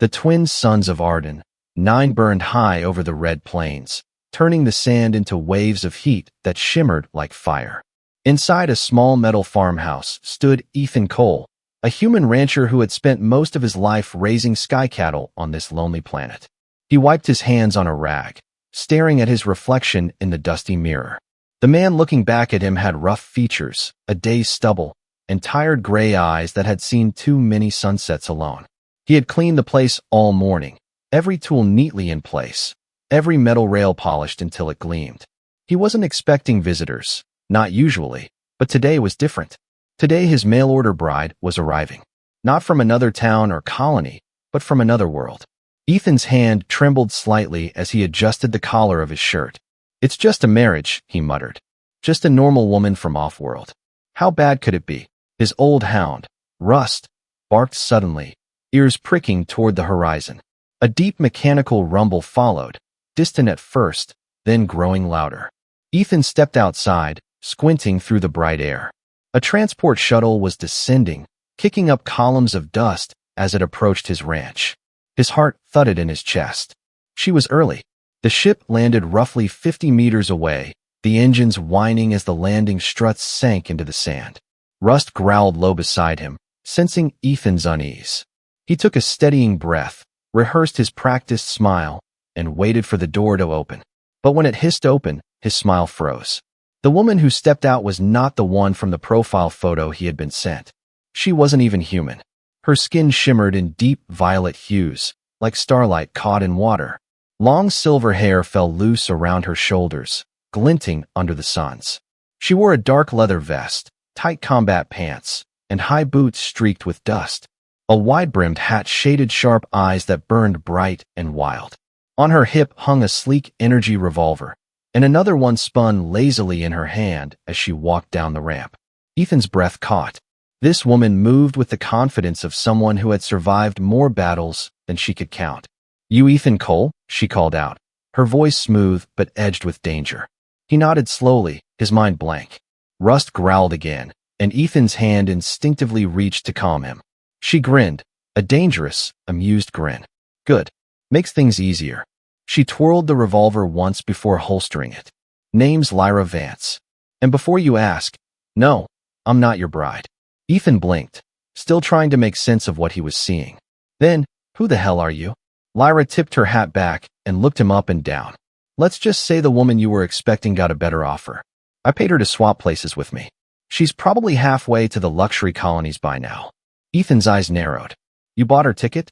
The twin sons of Arden, 9 burned high over the red plains, turning the sand into waves of heat that shimmered like fire. Inside a small metal farmhouse stood Ethan Cole, a human rancher who had spent most of his life raising sky cattle on this lonely planet. He wiped his hands on a rag, staring at his reflection in the dusty mirror. The man looking back at him had rough features, a day's stubble, and tired gray eyes that had seen too many sunsets alone. He had cleaned the place all morning, every tool neatly in place, every metal rail polished until it gleamed. He wasn't expecting visitors, not usually, but today was different. Today his mail-order bride was arriving. Not from another town or colony, but from another world. Ethan's hand trembled slightly as he adjusted the collar of his shirt. "It's just a marriage," he muttered. "Just a normal woman from off-world. How bad could it be?" His old hound, Rust, barked suddenly, ears pricking toward the horizon. A deep mechanical rumble followed, distant at first, then growing louder. Ethan stepped outside, squinting through the bright air. A transport shuttle was descending, kicking up columns of dust as it approached his ranch. His heart thudded in his chest. She was early. The ship landed roughly 50 meters away, the engines whining as the landing struts sank into the sand. Rust growled low beside him, sensing Ethan's unease. He took a steadying breath, rehearsed his practiced smile, and waited for the door to open. But when it hissed open, his smile froze. The woman who stepped out was not the one from the profile photo he had been sent. She wasn't even human. Her skin shimmered in deep violet hues, like starlight caught in water. Long silver hair fell loose around her shoulders, glinting under the suns. She wore a dark leather vest, tight combat pants, and high boots streaked with dust. A wide-brimmed hat shaded sharp eyes that burned bright and wild. On her hip hung a sleek energy revolver, and another one spun lazily in her hand as she walked down the ramp. Ethan's breath caught. This woman moved with the confidence of someone who had survived more battles than she could count. "You Ethan Cole?" she called out, her voice smooth but edged with danger. He nodded slowly, his mind blank. Rust growled again, and Ethan's hand instinctively reached to calm him. She grinned, a dangerous, amused grin. "Good. Makes things easier." She twirled the revolver once before holstering it. "Name's Lyra Vance. And before you ask, no, I'm not your bride." Ethan blinked, still trying to make sense of what he was seeing. Then, "Who the hell are you?" Lyra tipped her hat back and looked him up and down. "Let's just say the woman you were expecting got a better offer. I paid her to swap places with me. She's probably halfway to the luxury colonies by now." Ethan's eyes narrowed. "You bought her ticket?"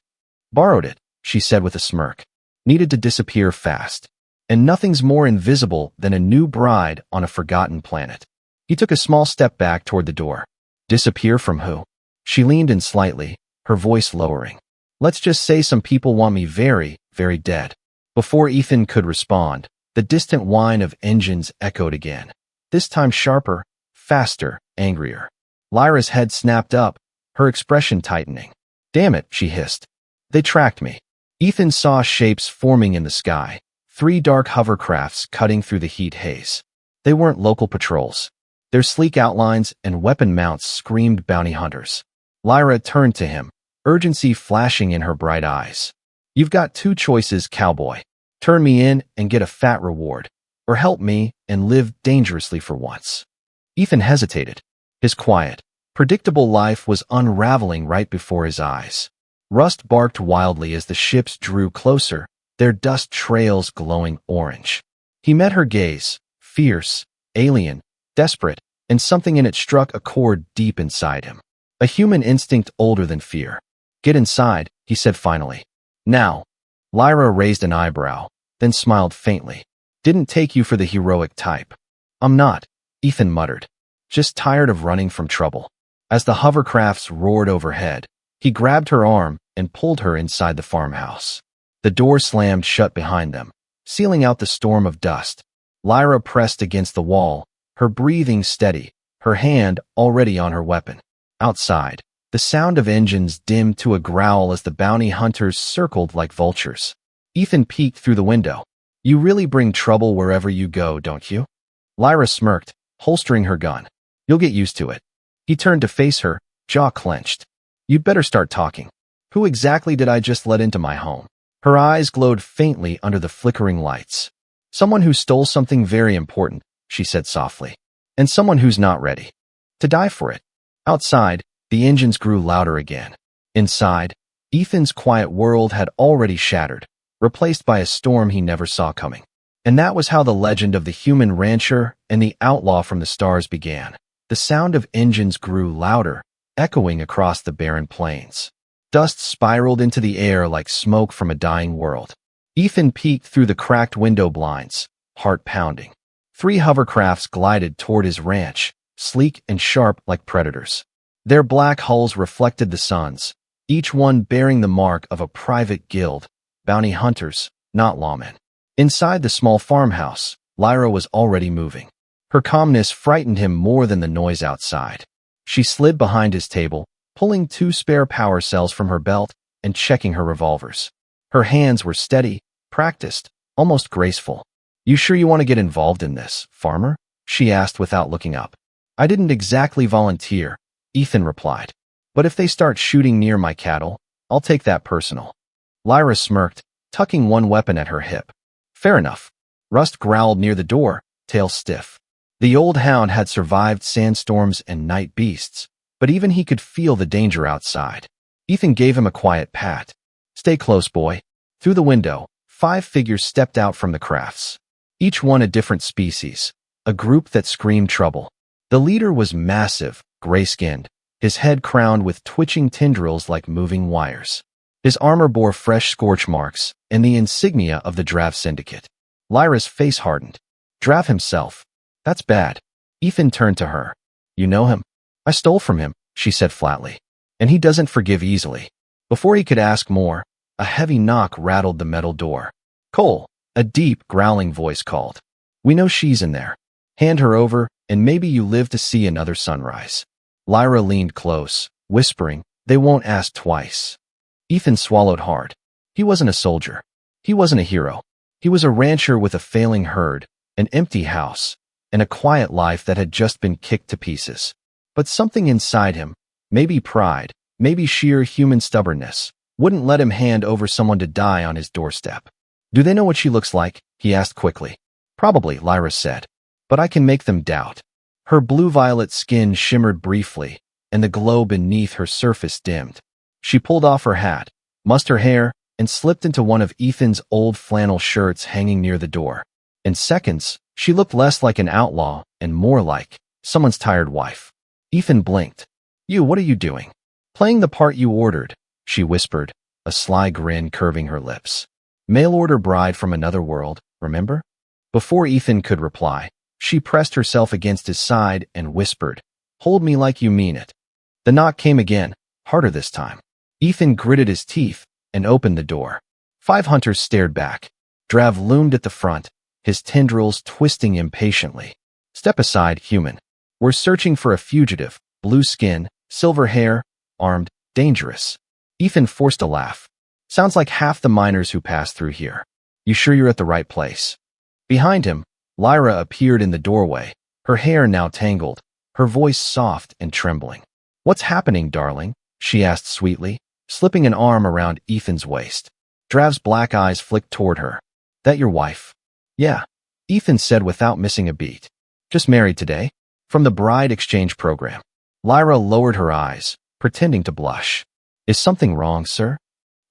"Borrowed it," she said with a smirk. "Needed to disappear fast. And nothing's more invisible than a new bride on a forgotten planet." He took a small step back toward the door. "Disappear from who?" She leaned in slightly, her voice lowering. "Let's just say some people want me very, very dead." Before Ethan could respond, the distant whine of engines echoed again. This time sharper, faster, angrier. Lyra's head snapped up, her expression tightening. "Damn it," she hissed. "They tracked me." Ethan saw shapes forming in the sky, 3 dark hovercrafts cutting through the heat haze. They weren't local patrols. Their sleek outlines and weapon mounts screamed bounty hunters. Lyra turned to him, urgency flashing in her bright eyes. "You've got 2 choices, cowboy. Turn me in and get a fat reward, or help me and live dangerously for once." Ethan hesitated. His quiet, predictable life was unraveling right before his eyes. Rust barked wildly as the ships drew closer, their dust trails glowing orange. He met her gaze, fierce, alien, desperate, and something in it struck a chord deep inside him. A human instinct older than fear. "Get inside," he said finally. "Now." Lyra raised an eyebrow, then smiled faintly. "Didn't take you for the heroic type." "I'm not," Ethan muttered. "Just tired of running from trouble." As the hovercrafts roared overhead, he grabbed her arm and pulled her inside the farmhouse. The door slammed shut behind them, sealing out the storm of dust. Lyra pressed against the wall, her breathing steady, her hand already on her weapon. Outside, the sound of engines dimmed to a growl as the bounty hunters circled like vultures. Ethan peeked through the window. "You really bring trouble wherever you go, don't you?" Lyra smirked, holstering her gun. "You'll get used to it." He turned to face her, jaw clenched. "You'd better start talking." Who exactly did I just let into my home? Her eyes glowed faintly under the flickering lights. Someone who stole something very important, she said softly. And someone who's not ready to die for it. Outside, the engines grew louder again. Inside, Ethan's quiet world had already shattered, replaced by a storm he never saw coming. And that was how the legend of the human rancher and the outlaw from the stars began. The sound of engines grew louder, echoing across the barren plains. Dust spiraled into the air like smoke from a dying world. Ethan peeked through the cracked window blinds, heart pounding. 3 hovercrafts glided toward his ranch, sleek and sharp like predators. Their black hulls reflected the sun's, each one bearing the mark of a private guild, bounty hunters, not lawmen. Inside the small farmhouse, Lyra was already moving. Her calmness frightened him more than the noise outside. She slid behind his table, pulling 2 spare power cells from her belt and checking her revolvers. Her hands were steady, practiced, almost graceful. "You sure you want to get involved in this, farmer?" she asked without looking up. "I didn't exactly volunteer," Ethan replied. "But if they start shooting near my cattle, I'll take that personal." Lyra smirked, tucking one weapon at her hip. "Fair enough." Rust growled near the door, tail stiff. The old hound had survived sandstorms and night beasts, but even he could feel the danger outside. Ethan gave him a quiet pat. "Stay close, boy." Through the window, 5 figures stepped out from the crafts. Each one a different species, a group that screamed trouble. The leader was massive, gray-skinned, his head crowned with twitching tendrils like moving wires. His armor bore fresh scorch marks and the insignia of the Drav Syndicate. Lyra's face hardened. "Drav himself. That's bad." Ethan turned to her. "You know him?" "I stole from him," she said flatly. "And he doesn't forgive easily." Before he could ask more, a heavy knock rattled the metal door. "Cole," a deep, growling voice called. "We know she's in there. Hand her over, and maybe you live to see another sunrise." Lyra leaned close, whispering, "They won't ask twice." Ethan swallowed hard. He wasn't a soldier. He wasn't a hero. He was a rancher with a failing herd, an empty house, and a quiet life that had just been kicked to pieces. But something inside him, maybe pride, maybe sheer human stubbornness, wouldn't let him hand over someone to die on his doorstep. "Do they know what she looks like?" he asked quickly. "Probably," Lyra said. "But I can make them doubt." Her blue-violet skin shimmered briefly, and the glow beneath her surface dimmed. She pulled off her hat, mussed her hair, and slipped into one of Ethan's old flannel shirts hanging near the door. In seconds, she looked less like an outlaw and more like someone's tired wife. Ethan blinked. What are you doing?" "Playing the part you ordered," she whispered, a sly grin curving her lips. "Mail-order bride from another world, remember?" Before Ethan could reply, she pressed herself against his side and whispered, "Hold me like you mean it." The knock came again, harder this time. Ethan gritted his teeth and opened the door. 5 hunters stared back. Drav loomed at the front, his tendrils twisting impatiently. "Step aside, human. We're searching for a fugitive, blue skin, silver hair, armed, dangerous." Ethan forced a laugh. "Sounds like half the miners who pass through here. You sure you're at the right place?" Behind him, Lyra appeared in the doorway, her hair now tangled, her voice soft and trembling. "What's happening, darling?" she asked sweetly, slipping an arm around Ethan's waist. Drav's black eyes flicked toward her. "That your wife?" "Yeah," Ethan said without missing a beat. "Just married today? From the bride exchange program." Lyra lowered her eyes, pretending to blush. "Is something wrong, sir?"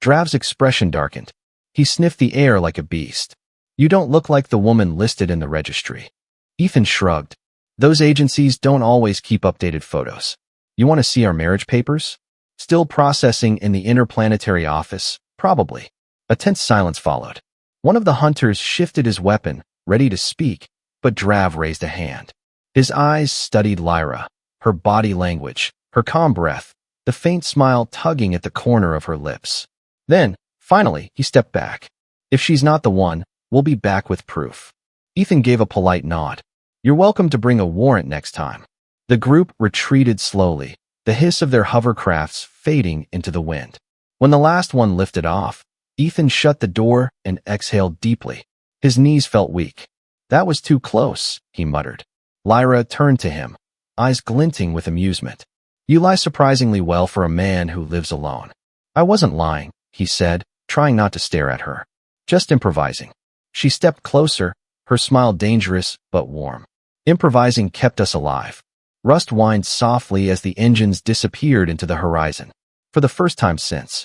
Drav's expression darkened. He sniffed the air like a beast. "You don't look like the woman listed in the registry." Ethan shrugged. "Those agencies don't always keep updated photos. You want to see our marriage papers?" "Still processing in the interplanetary office, probably." A tense silence followed. One of the hunters shifted his weapon, ready to speak, but Drav raised a hand. His eyes studied Lyra, her body language, her calm breath, the faint smile tugging at the corner of her lips. Then, finally, he stepped back. "If she's not the one, we'll be back with proof." Ethan gave a polite nod. "You're welcome to bring a warrant next time." The group retreated slowly, the hiss of their hovercrafts fading into the wind. When the last one lifted off, Ethan shut the door and exhaled deeply. His knees felt weak. "That was too close," he muttered. Lyra turned to him, eyes glinting with amusement. "You lie surprisingly well for a man who lives alone." I wasn't lying, he said, trying not to stare at her. Just improvising. She stepped closer, her smile dangerous but warm. Improvising kept us alive. Rust whined softly as the engines disappeared into the horizon. For the first time since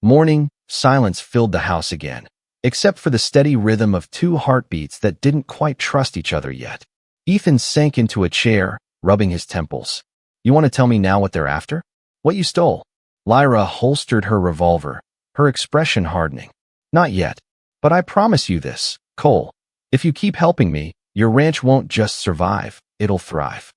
morning, silence filled the house again, except for the steady rhythm of two heartbeats that didn't quite trust each other yet. Ethan sank into a chair, rubbing his temples. You want to tell me now what they're after? What you stole? Lyra holstered her revolver, her expression hardening. Not yet. But I promise you this, Cole. If you keep helping me, your ranch won't just survive, it'll thrive.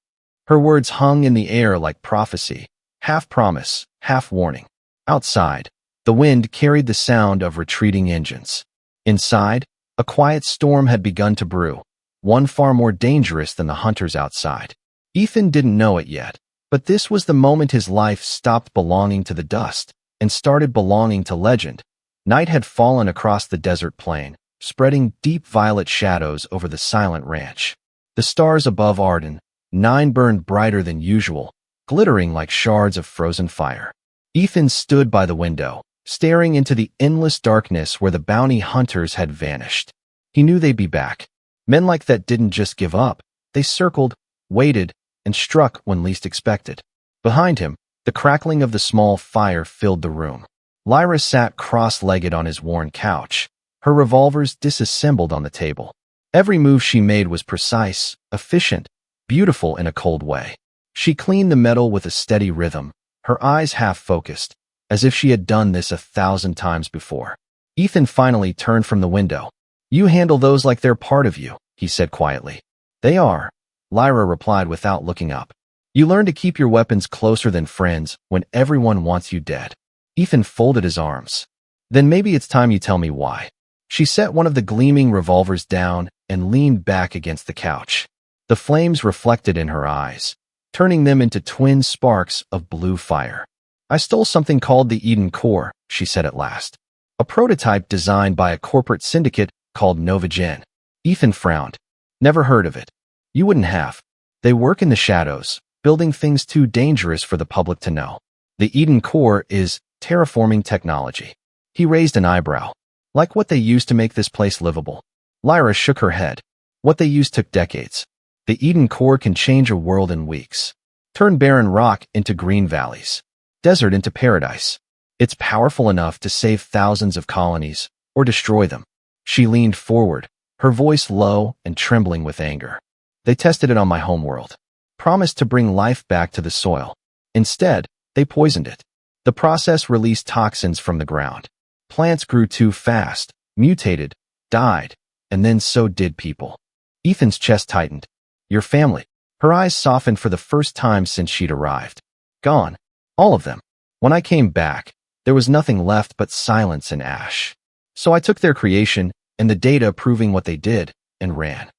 Her words hung in the air like prophecy, half promise, half warning. Outside, the wind carried the sound of retreating engines. Inside, a quiet storm had begun to brew, one far more dangerous than the hunters outside. Ethan didn't know it yet, but this was the moment his life stopped belonging to the dust and started belonging to legend. Night had fallen across the desert plain, spreading deep violet shadows over the silent ranch. The stars above Arden, 9 burned brighter than usual, glittering like shards of frozen fire. Ethan stood by the window, staring into the endless darkness where the bounty hunters had vanished. He knew they'd be back. Men like that didn't just give up. They circled, waited, and struck when least expected. Behind him, the crackling of the small fire filled the room. Lyra sat cross-legged on his worn couch, her revolvers disassembled on the table. Every move she made was precise, efficient, beautiful in a cold way. She cleaned the metal with a steady rhythm, her eyes half-focused, as if she had done this 1,000 times before. Ethan finally turned from the window. You handle those like they're part of you, he said quietly. They are, Lyra replied without looking up. You learn to keep your weapons closer than friends when everyone wants you dead. Ethan folded his arms. Then maybe it's time you tell me why. She set one of the gleaming revolvers down and leaned back against the couch. The flames reflected in her eyes, turning them into twin sparks of blue fire. I stole something called the Eden Core, she said at last. A prototype designed by a corporate syndicate called Novagen. Ethan frowned. Never heard of it. You wouldn't have. They work in the shadows, building things too dangerous for the public to know. The Eden Core is terraforming technology. He raised an eyebrow. Like what they used to make this place livable. Lyra shook her head. What they used took decades. The Eden Core can change a world in weeks. Turn barren rock into green valleys. Desert into paradise. It's powerful enough to save thousands of colonies, or destroy them. She leaned forward, her voice low and trembling with anger. They tested it on my homeworld. Promised to bring life back to the soil. Instead, they poisoned it. The process released toxins from the ground. Plants grew too fast, mutated, died, and then so did people. Ethan's chest tightened. Your family. Her eyes softened for the first time since she'd arrived. Gone. All of them. When I came back, there was nothing left but silence and ash. So I took their creation and the data proving what they did and ran.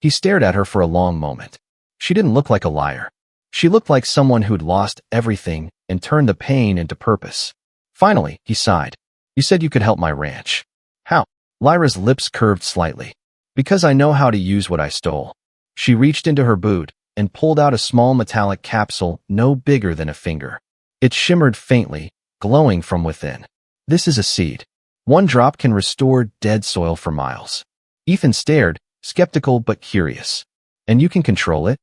He stared at her for a long moment. She didn't look like a liar. She looked like someone who'd lost everything and turned the pain into purpose. Finally, he sighed. You said you could help my ranch. How? Lyra's lips curved slightly. Because I know how to use what I stole. She reached into her boot and pulled out a small metallic capsule no bigger than a finger. It shimmered faintly, glowing from within. This is a seed. One drop can restore dead soil for miles. Ethan stared, skeptical but curious. And you can control it?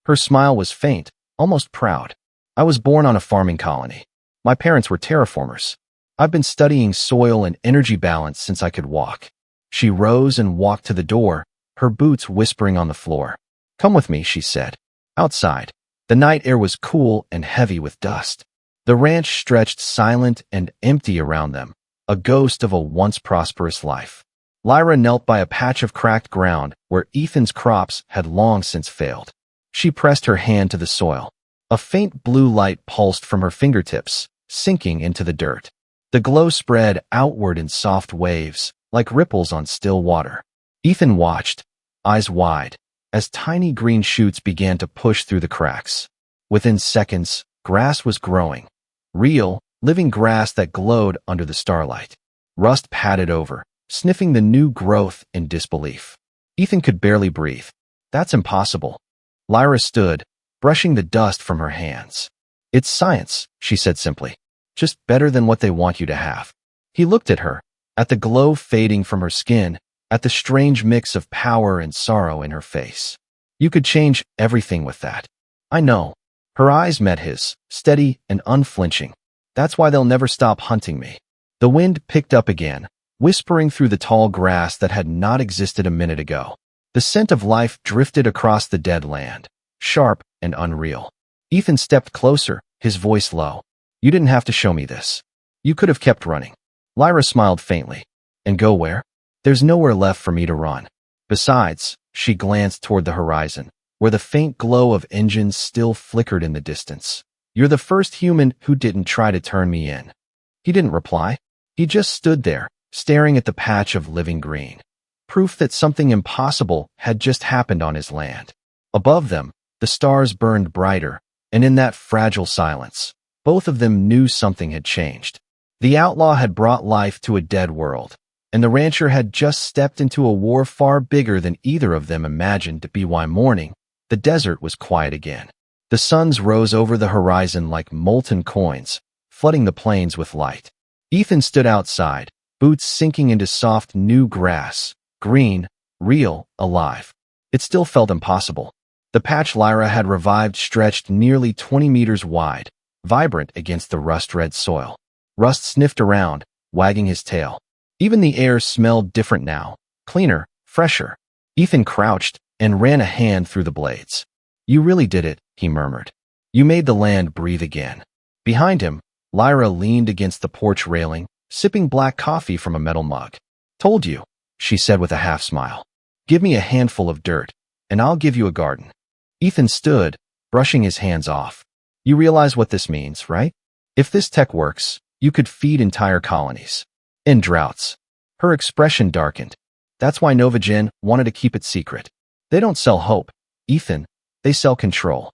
Her smile was faint, almost proud. I was born on a farming colony. My parents were terraformers. I've been studying soil and energy balance since I could walk. She rose and walked to the door, her boots whispering on the floor. Come with me, she said. Outside, the night air was cool and heavy with dust. The ranch stretched silent and empty around them, a ghost of a once prosperous life. Lyra knelt by a patch of cracked ground where Ethan's crops had long since failed. She pressed her hand to the soil. A faint blue light pulsed from her fingertips, sinking into the dirt. The glow spread outward in soft waves, like ripples on still water. Ethan watched, eyes wide, as tiny green shoots began to push through the cracks. Within seconds, grass was growing. Real, living grass that glowed under the starlight. Rust padded over, sniffing the new growth in disbelief. Ethan could barely breathe. That's impossible. Lyra stood, brushing the dust from her hands. It's science, she said simply. just better than what they want you to have. He looked at her, at the glow fading from her skin, at the strange mix of power and sorrow in her face. You could change everything with that. I know. Her eyes met his, steady and unflinching. That's why they'll never stop hunting me. The wind picked up again, whispering through the tall grass that had not existed a minute ago. The scent of life drifted across the dead land, sharp and unreal. Ethan stepped closer, his voice low. You didn't have to show me this. You could have kept running. Lyra smiled faintly. And go where? There's nowhere left for me to run. Besides, she glanced toward the horizon, where the faint glow of engines still flickered in the distance. You're the first human who didn't try to turn me in. He didn't reply. He just stood there, staring at the patch of living green. Proof that something impossible had just happened on his land. Above them, the stars burned brighter, and in that fragile silence, both of them knew something had changed. The outlaw had brought life to a dead world, and the rancher had just stepped into a war far bigger than either of them imagined to be. Why morning, the desert was quiet again. The suns rose over the horizon like molten coins, flooding the plains with light. Ethan stood outside, boots sinking into soft new grass, green, real, alive. It still felt impossible. The patch Lyra had revived stretched nearly 20 meters wide, vibrant against the rust-red soil. Rust sniffed around, wagging his tail. Even the air smelled different now, cleaner, fresher. Ethan crouched and ran a hand through the blades. You really did it, he murmured. You made the land breathe again. Behind him, Lyra leaned against the porch railing, sipping black coffee from a metal mug. Told you, she said with a half smile. Give me a handful of dirt, and I'll give you a garden. Ethan stood, brushing his hands off. You realize what this means, right? If this tech works, you could feed entire colonies. In droughts. Her expression darkened. That's why Novagen wanted to keep it secret. They don't sell hope, Ethan. They sell control.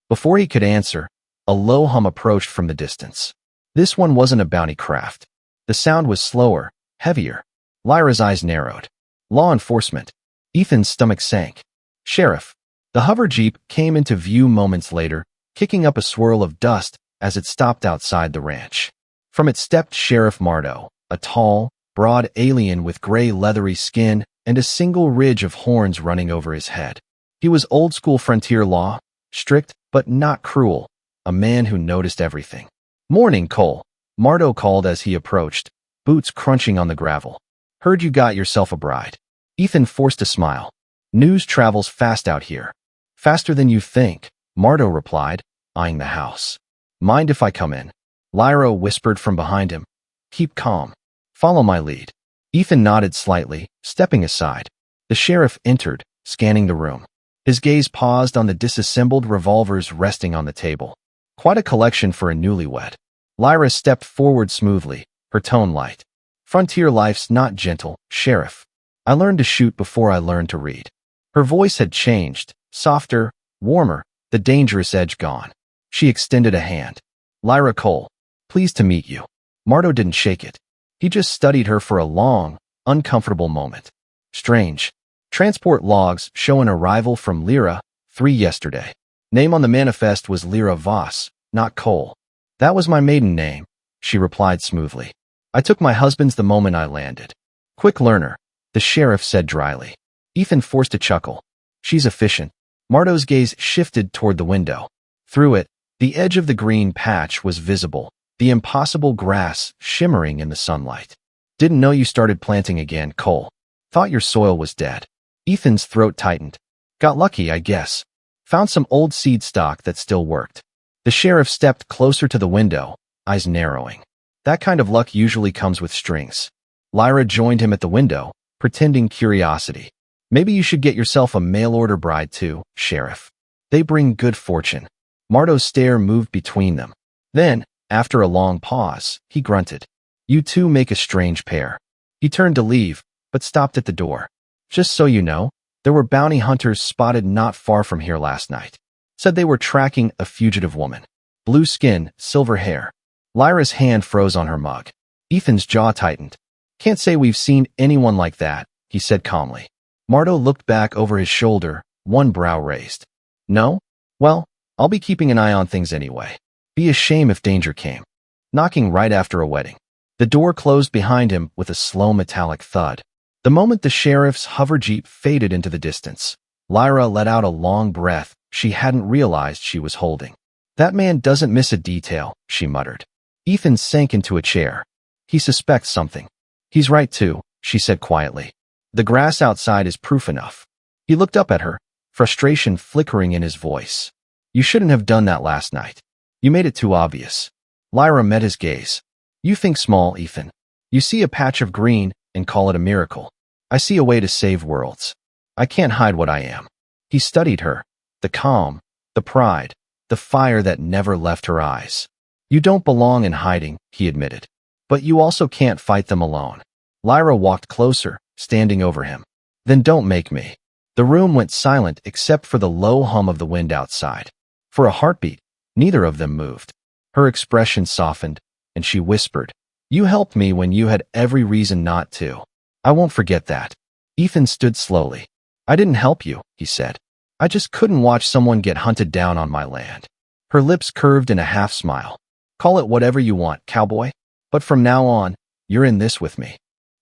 Before he could answer, a low hum approached from the distance. This one wasn't a bounty craft. The sound was slower, heavier. Lyra's eyes narrowed. Law enforcement. Ethan's stomach sank. Sheriff. The hover jeep came into view moments later, kicking up a swirl of dust as it stopped outside the ranch. From it stepped Sheriff Mardo, a tall, broad alien with gray leathery skin and a single ridge of horns running over his head. He was old-school frontier law, strict but not cruel, a man who noticed everything. Morning, Cole, Mardo called as he approached, boots crunching on the gravel. Heard you got yourself a bride. Ethan forced a smile. News travels fast out here. Faster than you think, Mardo replied, eyeing the house. Mind if I come in? Lyra whispered from behind him. Keep calm. Follow my lead. Ethan nodded slightly, stepping aside. The sheriff entered, scanning the room. His gaze paused on the disassembled revolvers resting on the table. Quite a collection for a newlywed. Lyra stepped forward smoothly, her tone light. Frontier life's not gentle, Sheriff. I learned to shoot before I learned to read. Her voice had changed, softer, warmer, the dangerous edge gone. She extended a hand. Lyra Cole, pleased to meet you. Mardo didn't shake it. He just studied her for a long, uncomfortable moment. Strange. Transport logs show an arrival from Lyra, 3 yesterday. Name on the manifest was Lyra Voss, not Cole. That was my maiden name, she replied smoothly. I took my husband's the moment I landed. Quick learner, the sheriff said dryly. Ethan forced a chuckle. She's efficient. Mardo's gaze shifted toward the window. Through it, the edge of the green patch was visible, the impossible grass shimmering in the sunlight. Didn't know you started planting again, Cole. Thought your soil was dead. Ethan's throat tightened. Got lucky, I guess. Found some old seed stock that still worked. The sheriff stepped closer to the window, eyes narrowing. That kind of luck usually comes with strings. Lyra joined him at the window, pretending curiosity. Maybe you should get yourself a mail-order bride too, Sheriff. They bring good fortune. Mardo's stare moved between them. Then, after a long pause, he grunted. You two make a strange pair. He turned to leave, but stopped at the door. Just so you know, there were bounty hunters spotted not far from here last night. Said they were tracking a fugitive woman. Blue skin, silver hair. Lyra's hand froze on her mug. Ethan's jaw tightened. Can't say we've seen anyone like that, he said calmly. Mardo looked back over his shoulder, one brow raised. No? Well, I'll be keeping an eye on things anyway. Be a shame if danger came. knocking right after a wedding. The door closed behind him with a slow metallic thud. The moment the sheriff's hover jeep faded into the distance, Lyra let out a long breath she hadn't realized she was holding. That man doesn't miss a detail, she muttered. Ethan sank into a chair. He suspects something. He's right too, she said quietly. The grass outside is proof enough. He looked up at her, frustration flickering in his voice. You shouldn't have done that last night. You made it too obvious. Lyra met his gaze. You think small, Ethan. You see a patch of green and call it a miracle. I see a way to save worlds. I can't hide what I am. He studied her, the calm, the pride, the fire that never left her eyes. You don't belong in hiding, he admitted. But you also can't fight them alone. Lyra walked closer, standing over him. Then don't make me. The room went silent except for the low hum of the wind outside. For a heartbeat, neither of them moved. Her expression softened, and she whispered, You helped me when you had every reason not to. I won't forget that. Ethan stood slowly. I didn't help you, he said. I just couldn't watch someone get hunted down on my land. Her lips curved in a half smile. Call it whatever you want, cowboy. But from now on, you're in this with me.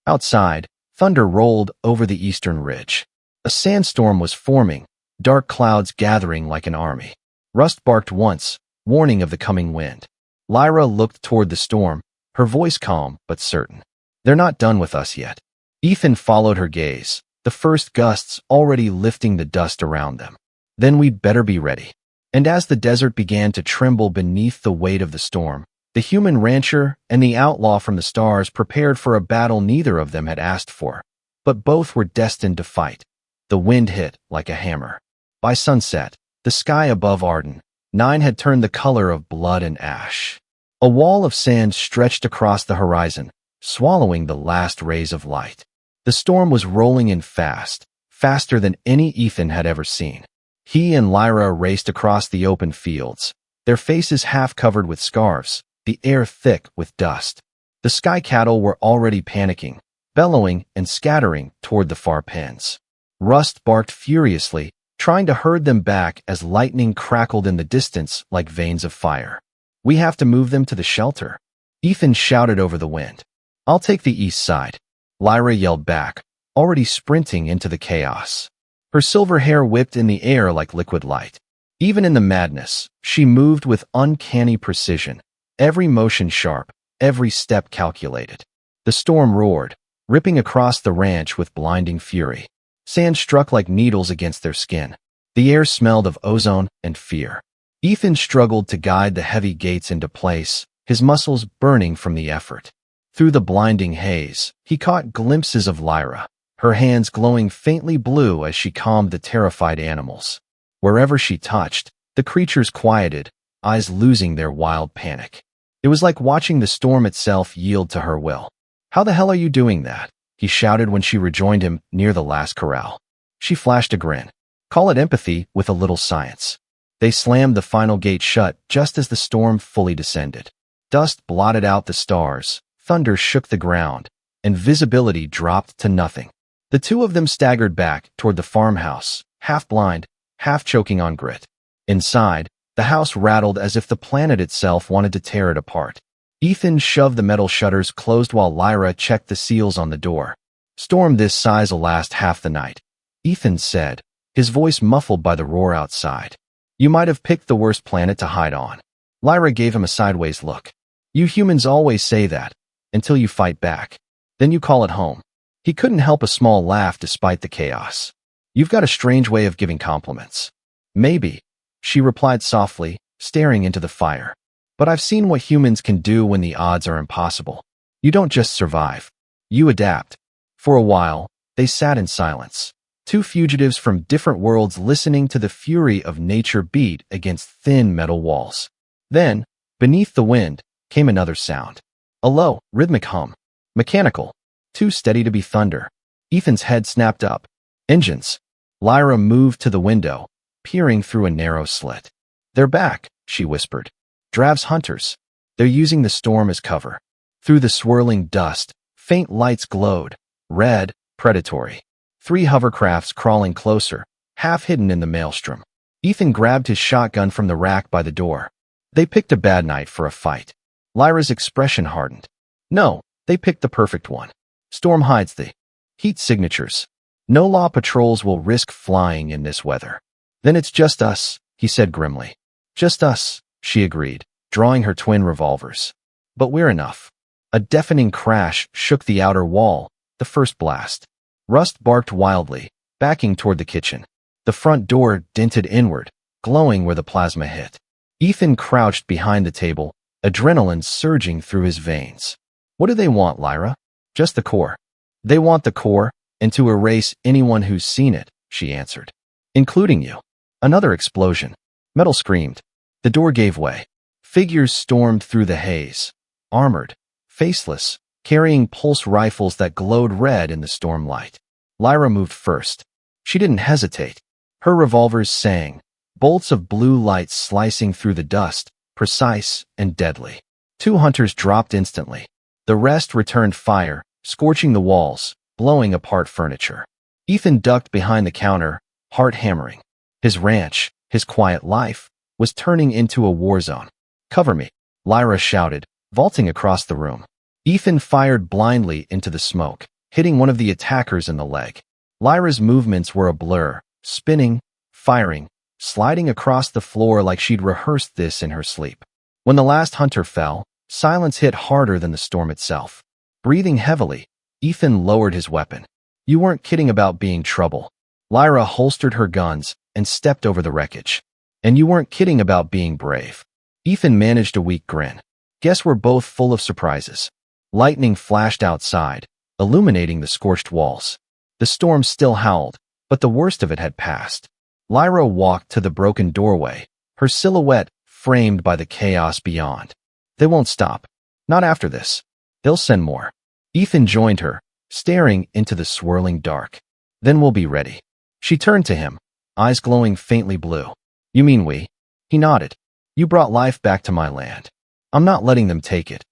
Outside, thunder rolled over the eastern ridge. A sandstorm was forming, dark clouds gathering like an army. Rust barked once, warning of the coming wind. Lyra looked toward the storm, her voice calm but certain. They're not done with us yet. Ethan followed her gaze, the first gusts already lifting the dust around them. Then we'd better be ready. And as the desert began to tremble beneath the weight of the storm, the human rancher and the outlaw from the stars prepared for a battle neither of them had asked for, but both were destined to fight. The wind hit like a hammer. By sunset, the sky above Arden 9 had turned the color of blood and ash. A wall of sand stretched across the horizon, swallowing the last rays of light. The storm was rolling in fast, faster than any Ethan had ever seen. He and Lyra raced across the open fields, their faces half covered with scarves, the air thick with dust. The sky cattle were already panicking, bellowing and scattering toward the far pens. Rust barked furiously, trying to herd them back as lightning crackled in the distance like veins of fire. We have to move them to the shelter. Ethan shouted over the wind. I'll take the east side. Lyra yelled back, already sprinting into the chaos. Her silver hair whipped in the air like liquid light. Even in the madness, she moved with uncanny precision, every motion sharp, every step calculated. The storm roared, ripping across the ranch with blinding fury. Sand struck like needles against their skin. The air smelled of ozone and fear. Ethan struggled to guide the heavy gates into place, his muscles burning from the effort. Through the blinding haze, he caught glimpses of Lyra, her hands glowing faintly blue as she calmed the terrified animals. Wherever she touched, the creatures quieted, eyes losing their wild panic. It was like watching the storm itself yield to her will. How the hell are you doing that? He shouted when she rejoined him near the last corral. She flashed a grin. Call it empathy with a little science. They slammed the final gate shut just as the storm fully descended. Dust blotted out the stars, thunder shook the ground, and visibility dropped to nothing. The two of them staggered back toward the farmhouse, half blind, half choking on grit. Inside, the house rattled as if the planet itself wanted to tear it apart. Ethan shoved the metal shutters closed while Lyra checked the seals on the door. Storm this size'll last half the night, Ethan said, his voice muffled by the roar outside. You might have picked the worst planet to hide on. Lyra gave him a sideways look. You humans always say that, until you fight back. Then you call it home. He couldn't help a small laugh despite the chaos. You've got a strange way of giving compliments. Maybe, she replied softly, staring into the fire. But I've seen what humans can do when the odds are impossible. You don't just survive. You adapt. For a while, they sat in silence. Two fugitives from different worlds listening to the fury of nature beat against thin metal walls. Then, beneath the wind, came another sound. A low, rhythmic hum. Mechanical. Too steady to be thunder. Ethan's head snapped up. Engines. Lyra moved to the window, peering through a narrow slit. They're back, she whispered. Drav's hunters. They're using the storm as cover. Through the swirling dust, faint lights glowed. Red, predatory. 3 hovercrafts crawling closer, half hidden in the maelstrom. Ethan grabbed his shotgun from the rack by the door. They picked a bad night for a fight. Lyra's expression hardened. No, they picked the perfect one. Storm hides the heat signatures. No law patrols will risk flying in this weather. Then it's just us, he said grimly. Just us, she agreed, drawing her twin revolvers. But we're enough. A deafening crash shook the outer wall, the first blast. Rust barked wildly, backing toward the kitchen. The front door dented inward, glowing where the plasma hit. Ethan crouched behind the table, adrenaline surging through his veins. What do they want, Lyra? Just the core. They want the core, and to erase anyone who's seen it, she answered. Including you. Another explosion. Metal screamed. The door gave way. Figures stormed through the haze. Armored, faceless, carrying pulse rifles that glowed red in the storm light. Lyra moved first. She didn't hesitate. Her revolvers sang, bolts of blue light slicing through the dust, precise and deadly. 2 hunters dropped instantly. The rest returned fire, scorching the walls, blowing apart furniture. Ethan ducked behind the counter, heart hammering. His ranch, his quiet life, was turning into a war zone. Cover me, Lyra shouted, vaulting across the room. Ethan fired blindly into the smoke, hitting one of the attackers in the leg. Lyra's movements were a blur, spinning, firing, sliding across the floor like she'd rehearsed this in her sleep. When the last hunter fell, silence hit harder than the storm itself. Breathing heavily, Ethan lowered his weapon. You weren't kidding about being trouble. Lyra holstered her guns and stepped over the wreckage. And you weren't kidding about being brave. Ethan managed a weak grin. Guess we're both full of surprises. Lightning flashed outside, illuminating the scorched walls. The storm still howled, but the worst of it had passed. Lyra walked to the broken doorway, her silhouette framed by the chaos beyond. They won't stop. Not after this. They'll send more. Ethan joined her, staring into the swirling dark. Then we'll be ready. She turned to him, eyes glowing faintly blue. You mean we? He nodded. You brought life back to my land. I'm not letting them take it.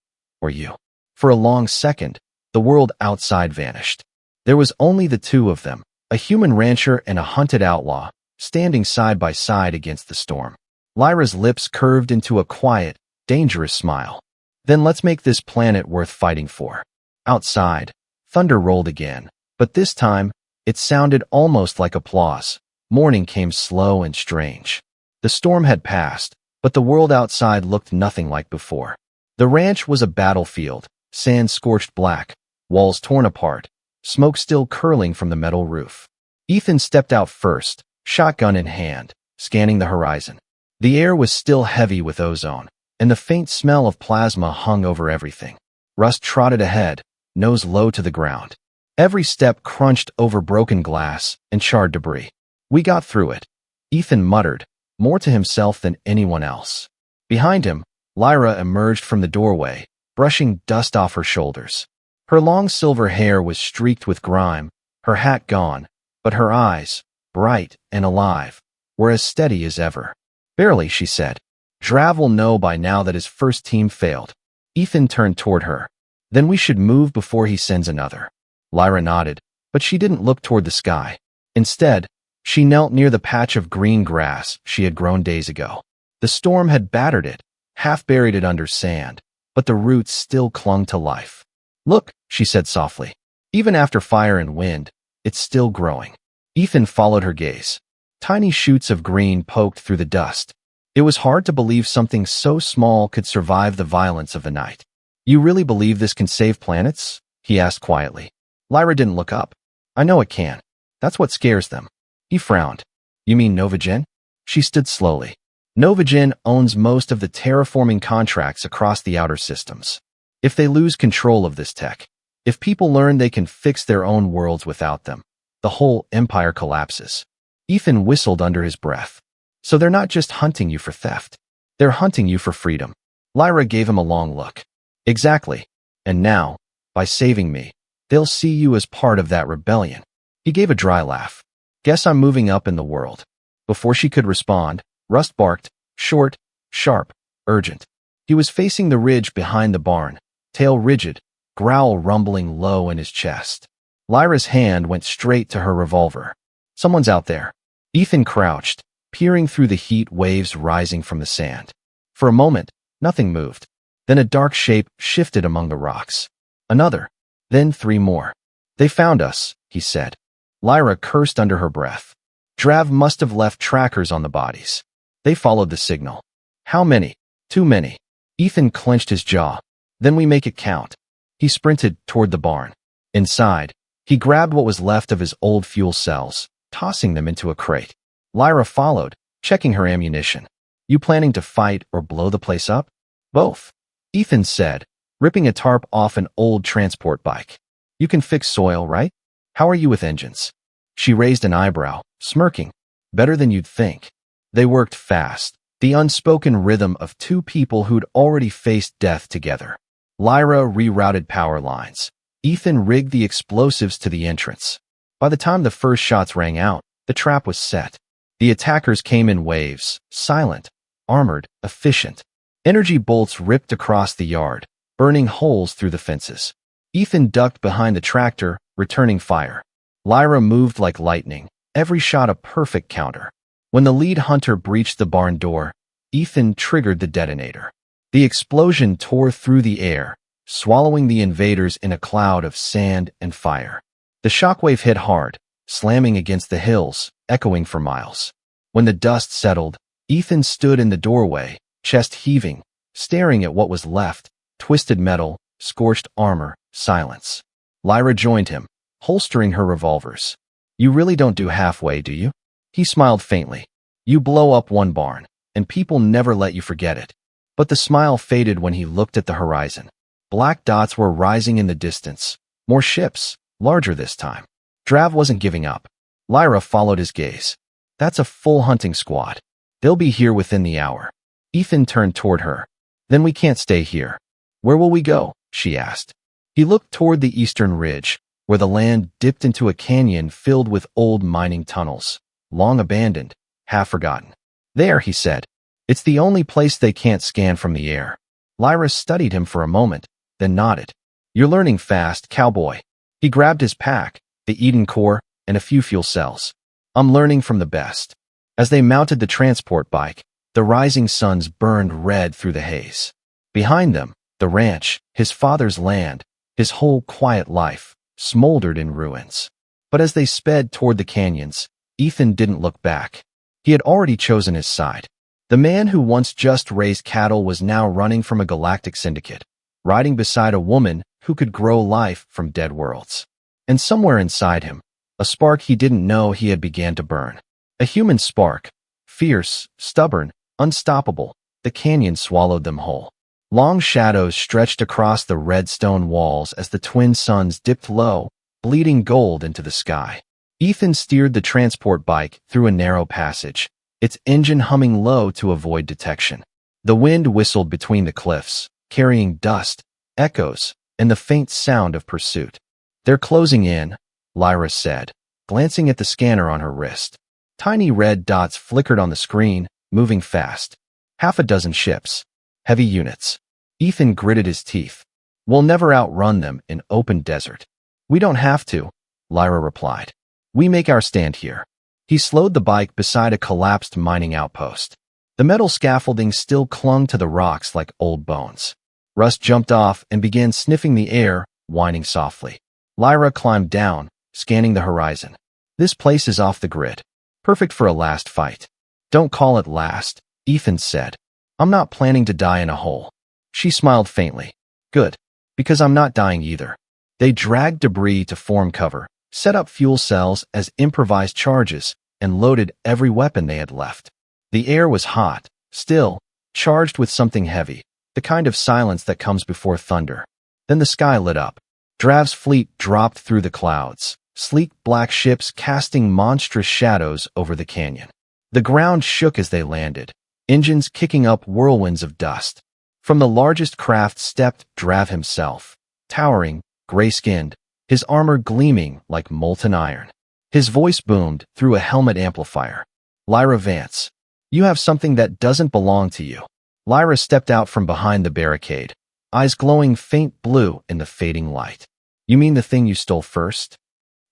Or you. For a long second, the world outside vanished. There was only the two of them, a human rancher and a hunted outlaw, standing side by side against the storm. Lyra's lips curved into a quiet, dangerous smile. Then let's make this planet worth fighting for. Outside, thunder rolled again, but this time, it sounded almost like applause. Morning came slow and strange. The storm had passed, but the world outside looked nothing like before. The ranch was a battlefield, sand scorched black, walls torn apart, smoke still curling from the metal roof. Ethan stepped out first, shotgun in hand, scanning the horizon. The air was still heavy with ozone, and the faint smell of plasma hung over everything. Rust trotted ahead, nose low to the ground. Every step crunched over broken glass and charred debris. We got through it, Ethan muttered, more to himself than anyone else. Behind him, Lyra emerged from the doorway, brushing dust off her shoulders. Her long silver hair was streaked with grime, her hat gone, but her eyes, bright and alive, were as steady as ever. Barely, she said. Drav will know by now that his first team failed. Ethan turned toward her. Then we should move before he sends another. Lyra nodded, but she didn't look toward the sky. Instead, she knelt near the patch of green grass she had grown days ago. The storm had battered it, half buried it under sand, but the roots still clung to life. Look, she said softly. Even after fire and wind, it's still growing. Ethan followed her gaze. Tiny shoots of green poked through the dust. It was hard to believe something so small could survive the violence of the night. You really believe this can save planets? He asked quietly. Lyra didn't look up. I know it can. That's what scares them. He frowned. You mean Novagen? She stood slowly. Novagen owns most of the terraforming contracts across the outer systems. If they lose control of this tech, if people learn they can fix their own worlds without them, the whole empire collapses. Ethan whistled under his breath. So they're not just hunting you for theft. They're hunting you for freedom. Lyra gave him a long look. Exactly. And now, by saving me, they'll see you as part of that rebellion. He gave a dry laugh. Guess I'm moving up in the world. Before she could respond, Rust barked, short, sharp, urgent. He was facing the ridge behind the barn, tail rigid, growl rumbling low in his chest. Lyra's hand went straight to her revolver. Someone's out there. Ethan crouched, peering through the heat waves rising from the sand. For a moment, nothing moved. Then a dark shape shifted among the rocks. Another. Then 3 more. They found us, he said. Lyra cursed under her breath. Drav must have left trackers on the bodies. They followed the signal. How many? Too many. Ethan clenched his jaw. Then we make it count. He sprinted toward the barn. Inside, he grabbed what was left of his old fuel cells, tossing them into a crate. Lyra followed, checking her ammunition. You planning to fight or blow the place up? Both, Ethan said, ripping a tarp off an old transport bike. You can fix soil, right? How are you with engines? She raised an eyebrow, smirking. Better than you'd think. They worked fast, the unspoken rhythm of 2 people who'd already faced death together. Lyra rerouted power lines. Ethan rigged the explosives to the entrance. By the time the first shots rang out, the trap was set. The attackers came in waves, silent, armored, efficient. Energy bolts ripped across the yard, burning holes through the fences. Ethan ducked behind the tractor, returning fire. Lyra moved like lightning, every shot a perfect counter. When the lead hunter breached the barn door, Ethan triggered the detonator. The explosion tore through the air, swallowing the invaders in a cloud of sand and fire. The shockwave hit hard, slamming against the hills, echoing for miles. When the dust settled, Ethan stood in the doorway, chest heaving, staring at what was left, twisted metal, scorched armor, silence. Lyra joined him, holstering her revolvers. You really don't do halfway, do you? He smiled faintly. You blow up one barn, and people never let you forget it. But the smile faded when he looked at the horizon. Black dots were rising in the distance. More ships, larger this time. Drav wasn't giving up. Lyra followed his gaze. That's a full hunting squad. They'll be here within the hour. Ethan turned toward her. Then we can't stay here. Where will we go? She asked. He looked toward the eastern ridge, where the land dipped into a canyon filled with old mining tunnels, long abandoned, half forgotten. There, he said. It's the only place they can't scan from the air. Lyra studied him for a moment, then nodded. You're learning fast, cowboy. He grabbed his pack, the Eden core, and a few fuel cells. I'm learning from the best. As they mounted the transport bike, the rising suns burned red through the haze. Behind them, the ranch, his father's land, his whole quiet life, smoldered in ruins. But as they sped toward the canyons, Ethan didn't look back. He had already chosen his side. The man who once just raised cattle was now running from a galactic syndicate, riding beside a woman who could grow life from dead worlds. And somewhere inside him, a spark he didn't know he had began to burn. A human spark, fierce, stubborn, unstoppable. The canyon swallowed them whole. Long shadows stretched across the red stone walls as the twin suns dipped low, bleeding gold into the sky. Ethan steered the transport bike through a narrow passage, its engine humming low to avoid detection. The wind whistled between the cliffs, carrying dust, echoes, and the faint sound of pursuit. They're closing in, Lyra said, glancing at the scanner on her wrist. Tiny red dots flickered on the screen, moving fast. 6 ships. Heavy units. Ethan gritted his teeth. We'll never outrun them in open desert. We don't have to, Lyra replied. We make our stand here. He slowed the bike beside a collapsed mining outpost. The metal scaffolding still clung to the rocks like old bones. Russ jumped off and began sniffing the air, whining softly. Lyra climbed down, scanning the horizon. This place is off the grid. Perfect for a last fight. Don't call it last, Ethan said. I'm not planning to die in a hole. She smiled faintly. Good. Because I'm not dying either. They dragged debris to form cover, set up fuel cells as improvised charges, and loaded every weapon they had left. The air was hot, still, charged with something heavy, the kind of silence that comes before thunder. Then the sky lit up. Drav's fleet dropped through the clouds, sleek black ships casting monstrous shadows over the canyon. The ground shook as they landed, engines kicking up whirlwinds of dust. From the largest craft stepped Drav himself, towering, gray-skinned, his armor gleaming like molten iron. His voice boomed through a helmet amplifier. Lyra Vance, you have something that doesn't belong to you. Lyra stepped out from behind the barricade, eyes glowing faint blue in the fading light. You mean the thing you stole first?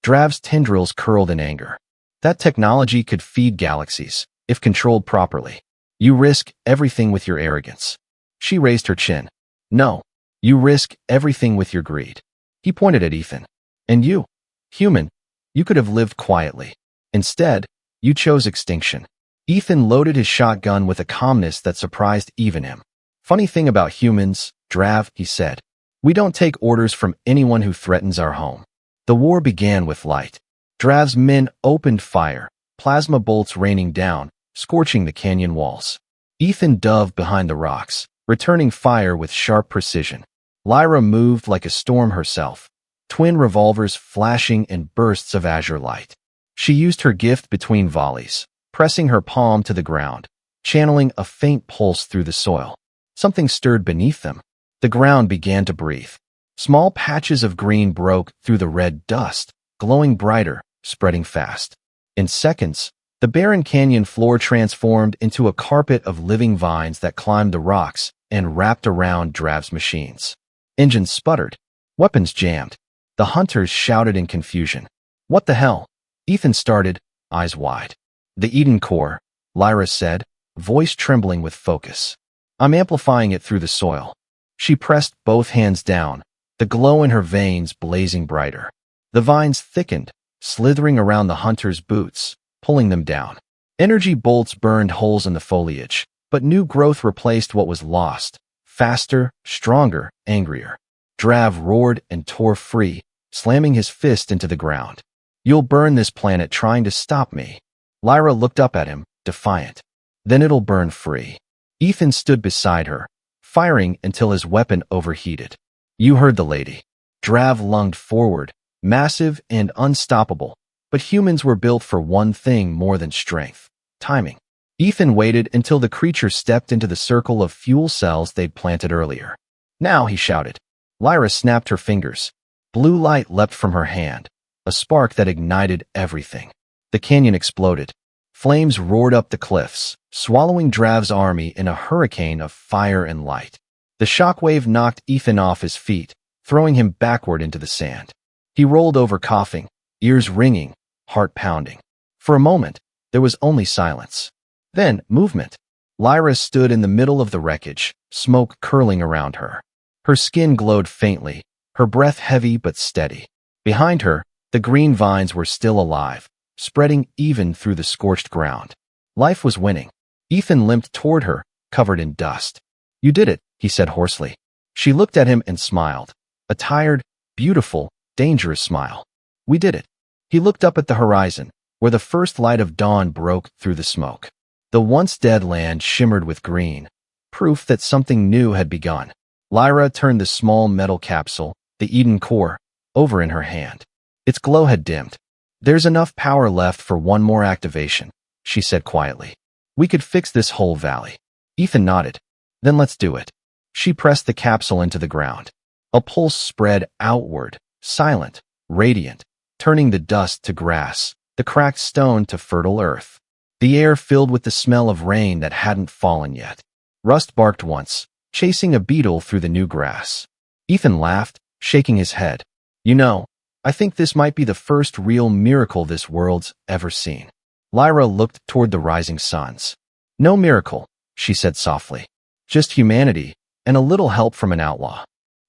Drav's tendrils curled in anger. That technology could feed galaxies, if controlled properly. You risk everything with your arrogance. She raised her chin. No, you risk everything with your greed. He pointed at Ethan. And you, human, you could have lived quietly. Instead, you chose extinction. Ethan loaded his shotgun with a calmness that surprised even him. Funny thing about humans, Drav, he said. We don't take orders from anyone who threatens our home. The war began with light. Drav's men opened fire, plasma bolts raining down, scorching the canyon walls. Ethan dove behind the rocks, returning fire with sharp precision. Lyra moved like a storm herself, twin revolvers flashing in bursts of azure light. She used her gift between volleys, pressing her palm to the ground, channeling a faint pulse through the soil. Something stirred beneath them. The ground began to breathe. Small patches of green broke through the red dust, glowing brighter, spreading fast. In seconds, the barren canyon floor transformed into a carpet of living vines that climbed the rocks and wrapped around Drav's machines. Engines sputtered. Weapons jammed. The hunters shouted in confusion. What the hell? Ethan started, eyes wide. The Eden core, Lyra said, voice trembling with focus. I'm amplifying it through the soil. She pressed both hands down, the glow in her veins blazing brighter. The vines thickened, slithering around the hunter's boots, pulling them down. Energy bolts burned holes in the foliage, but new growth replaced what was lost. Faster, stronger, angrier. Drav roared and tore free, slamming his fist into the ground. You'll burn this planet trying to stop me. Lyra looked up at him, defiant. Then it'll burn free. Ethan stood beside her, firing until his weapon overheated. You heard the lady. Drav lunged forward, massive and unstoppable, but humans were built for one thing more than strength: timing. Ethan waited until the creature stepped into the circle of fuel cells they'd planted earlier. Now, he shouted. Lyra snapped her fingers. Blue light leapt from her hand, a spark that ignited everything. The canyon exploded. Flames roared up the cliffs, swallowing Drav's army in a hurricane of fire and light. The shockwave knocked Ethan off his feet, throwing him backward into the sand. He rolled over coughing, ears ringing, heart pounding. For a moment, there was only silence. Then, movement. Lyra stood in the middle of the wreckage, smoke curling around her. Her skin glowed faintly, her breath heavy but steady. Behind her, the green vines were still alive, spreading even through the scorched ground. Life was winning. Ethan limped toward her, covered in dust. You did it, he said hoarsely. She looked at him and smiled. A tired, beautiful, dangerous smile. We did it. He looked up at the horizon, where the first light of dawn broke through the smoke. The once dead land shimmered with green, proof that something new had begun. Lyra turned the small metal capsule, the Eden core, over in her hand. Its glow had dimmed. There's enough power left for one more activation, she said quietly. We could fix this whole valley. Ethan nodded. Then let's do it. She pressed the capsule into the ground. A pulse spread outward, silent, radiant, turning the dust to grass, the cracked stone to fertile earth. The air filled with the smell of rain that hadn't fallen yet. Rust barked once, chasing a beetle through the new grass. Ethan laughed, shaking his head. You know, I think this might be the first real miracle this world's ever seen. Lyra looked toward the rising suns. No miracle, she said softly. Just humanity, and a little help from an outlaw.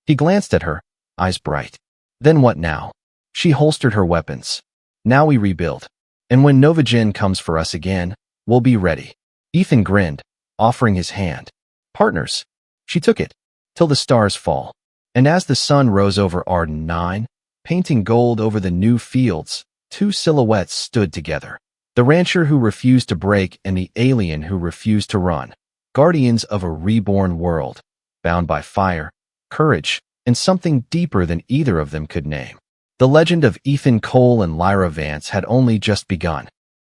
He glanced at her, eyes bright. Then what now? She holstered her weapons. Now we rebuild. And when Novagen comes for us again, we'll be ready. Ethan grinned, offering his hand. Partners. She took it, till the stars fall. And as the sun rose over Arden 9, painting gold over the new fields, two silhouettes stood together. The rancher who refused to break and the alien who refused to run. Guardians of a reborn world, bound by fire, courage, and something deeper than either of them could name. The legend of Ethan Cole and Lyra Vance had only just begun.